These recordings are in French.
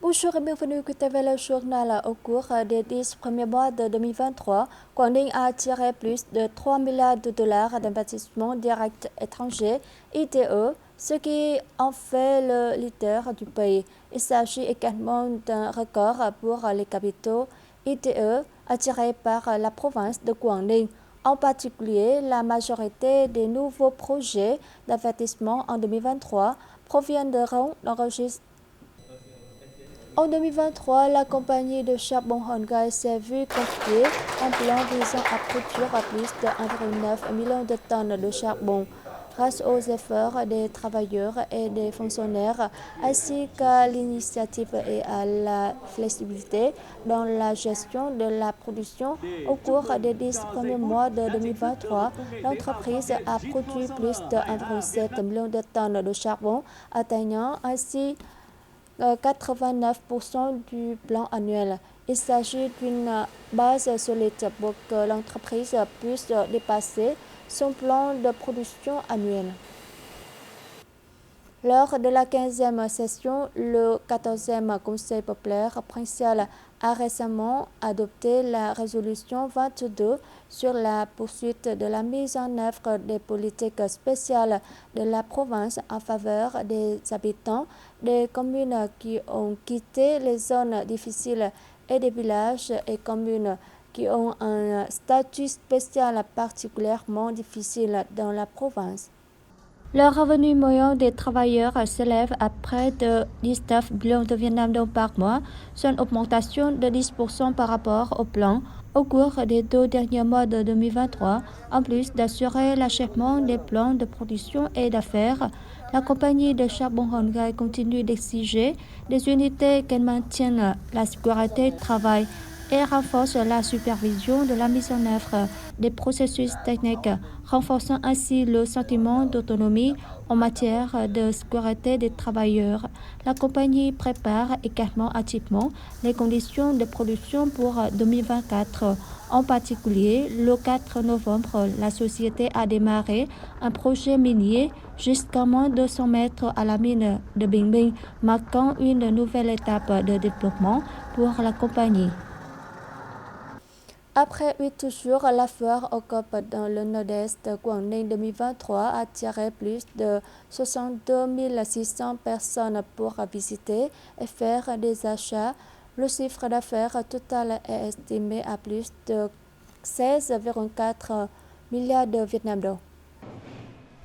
Bonjour et bienvenue écouter le journal. Au cours des 10 premiers mois de 2023, Quảng Ninh a attiré plus de 3 milliards de dollars d'investissement direct étranger, ITE, ce qui en fait le leader du pays. Il s'agit également d'un record pour les capitaux ITE attirés par la province de Quảng Ninh. En particulier, la majorité des nouveaux projets d'investissement en 2023 proviendront d'enregistrements. En 2023, la compagnie de charbon Hongai s'est vue confier un plan visant à produire plus de 1,9 million de tonnes de charbon. Grâce aux efforts des travailleurs et des fonctionnaires, ainsi qu'à l'initiative et à la flexibilité dans la gestion de la production, au cours des 10 premiers mois de 2023, l'entreprise a produit plus de 1,7 million de tonnes de charbon, atteignant ainsi 89% du plan annuel. Il s'agit d'une base solide pour que l'entreprise puisse dépasser son plan de production annuel. Lors de la 15e session, le 14e Conseil populaire provincial a récemment adopté la résolution 22 sur la poursuite de la mise en œuvre des politiques spéciales de la province en faveur des habitants des communes qui ont quitté les zones difficiles et des villages et communes qui ont un statut spécial particulièrement difficile dans la province. Le revenu moyen des travailleurs s'élève à près de 19 millions de Vietnam dong par mois, soit une augmentation de 10% par rapport au plan au cours des 2 derniers mois de 2023. En plus d'assurer l'achèvement des plans de production et d'affaires, la compagnie de charbon Hongai continue d'exiger des unités qu'elle maintienne la sécurité du travail et renforce la supervision de la mise en œuvre des processus techniques, renforçant ainsi le sentiment d'autonomie en matière de sécurité des travailleurs. La compagnie prépare également activement les conditions de production pour 2024. En particulier, le 4 novembre, la société a démarré un projet minier jusqu'à moins de 200 mètres à la mine de Bình Minh, marquant une nouvelle étape de développement pour la compagnie. Après 8 jours, la foire au COP dans le nord-est de Quảng Ninh 2023 a attiré plus de 62 600 personnes pour visiter et faire des achats. Le chiffre d'affaires total est estimé à plus de 16,4 milliards de Vietnam dong.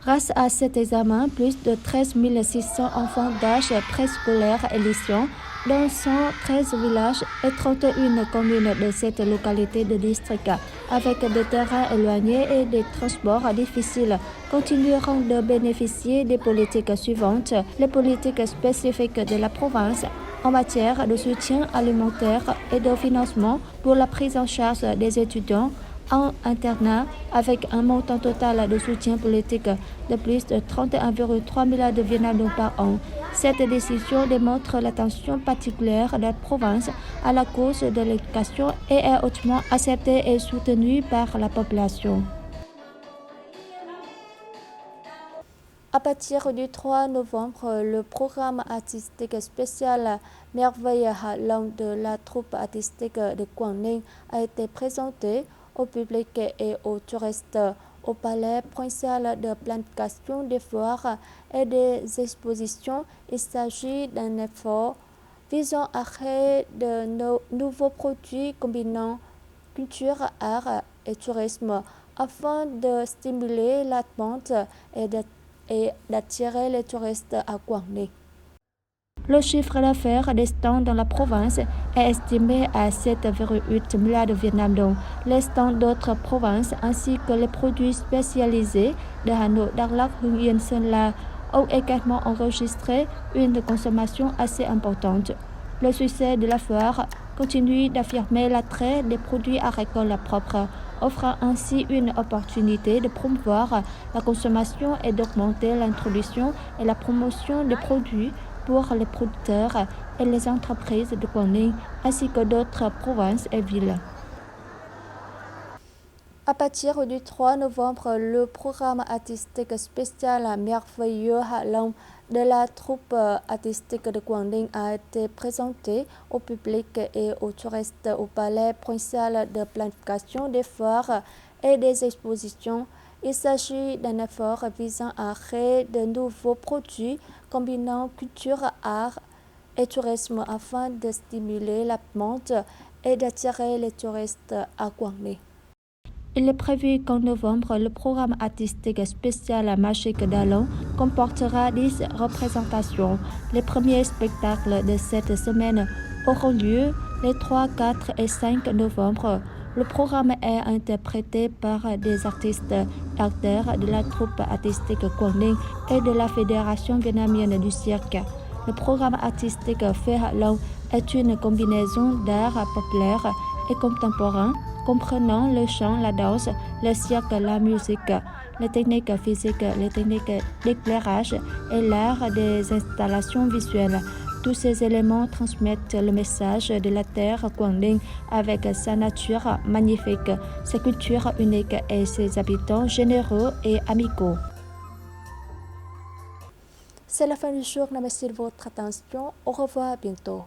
Grâce à cet examen, plus de 13 600 enfants d'âge préscolaire et lycéens dans 113 villages et 31 communes de cette localité de district, avec des terrains éloignés et des transports difficiles, continueront de bénéficier des politiques suivantes. Les politiques spécifiques de la province en matière de soutien alimentaire et de financement pour la prise en charge des étudiants en internat, avec un montant total de soutien politique de plus de 31,3 milliards de Vietnam dong par an. Cette décision démontre l'attention particulière de la province à la cause de l'éducation et est hautement acceptée et soutenue par la population. À partir du 3 novembre, le programme artistique spécial Merveille Hạ Long de la troupe artistique de Quảng Ninh a été présenté au public et aux touristes au palais provincial de planification des foires et des expositions. Il s'agit d'un effort visant à créer de nouveaux produits combinant culture, art et tourisme afin de stimuler la vente et d'attirer les touristes à Quảng Ninh. Le chiffre d'affaires des stands dans la province est estimé à 7,8 milliards de Vietnam dong. Les stands d'autres provinces ainsi que les produits spécialisés de Hà Nội, Đắk Lắk, Hưng Yên, Sơn La ont également enregistré une consommation assez importante. Le succès de la foire continue d'affirmer l'attrait des produits agricoles propres, offrant ainsi une opportunité de promouvoir la consommation et d'augmenter l'introduction et la promotion des produits pour les producteurs et les entreprises de Quảng Ninh, ainsi que d'autres provinces et villes. À partir du 3 novembre, le programme artistique spécial Merveilleux Halong de la troupe artistique de Quảng Ninh a été présenté au public et aux touristes au palais provincial de planification des foires et des expositions. Il s'agit d'un effort visant à créer de nouveaux produits combinant culture, art et tourisme afin de stimuler la demande et d'attirer les touristes à Quảng Ninh. Il est prévu qu'en novembre, le programme artistique spécial Magique d'Halong comportera 10 représentations. Les premiers spectacles de cette semaine auront lieu les 3, 4 et 5 novembre. Le programme est interprété par des artistes acteurs de la troupe artistique Quảng Ninh et de la Fédération vietnamienne du cirque. Le programme artistique Fê Halong est une combinaison d'art populaire et contemporain comprenant le chant, la danse, le cirque, la musique, les techniques physiques, les techniques d'éclairage et l'art des installations visuelles. Tous ces éléments transmettent le message de la terre Quảng Ninh avec sa nature magnifique, sa culture unique et ses habitants généreux et amicaux. C'est la fin du jour. Merci de votre attention. Au revoir, à bientôt.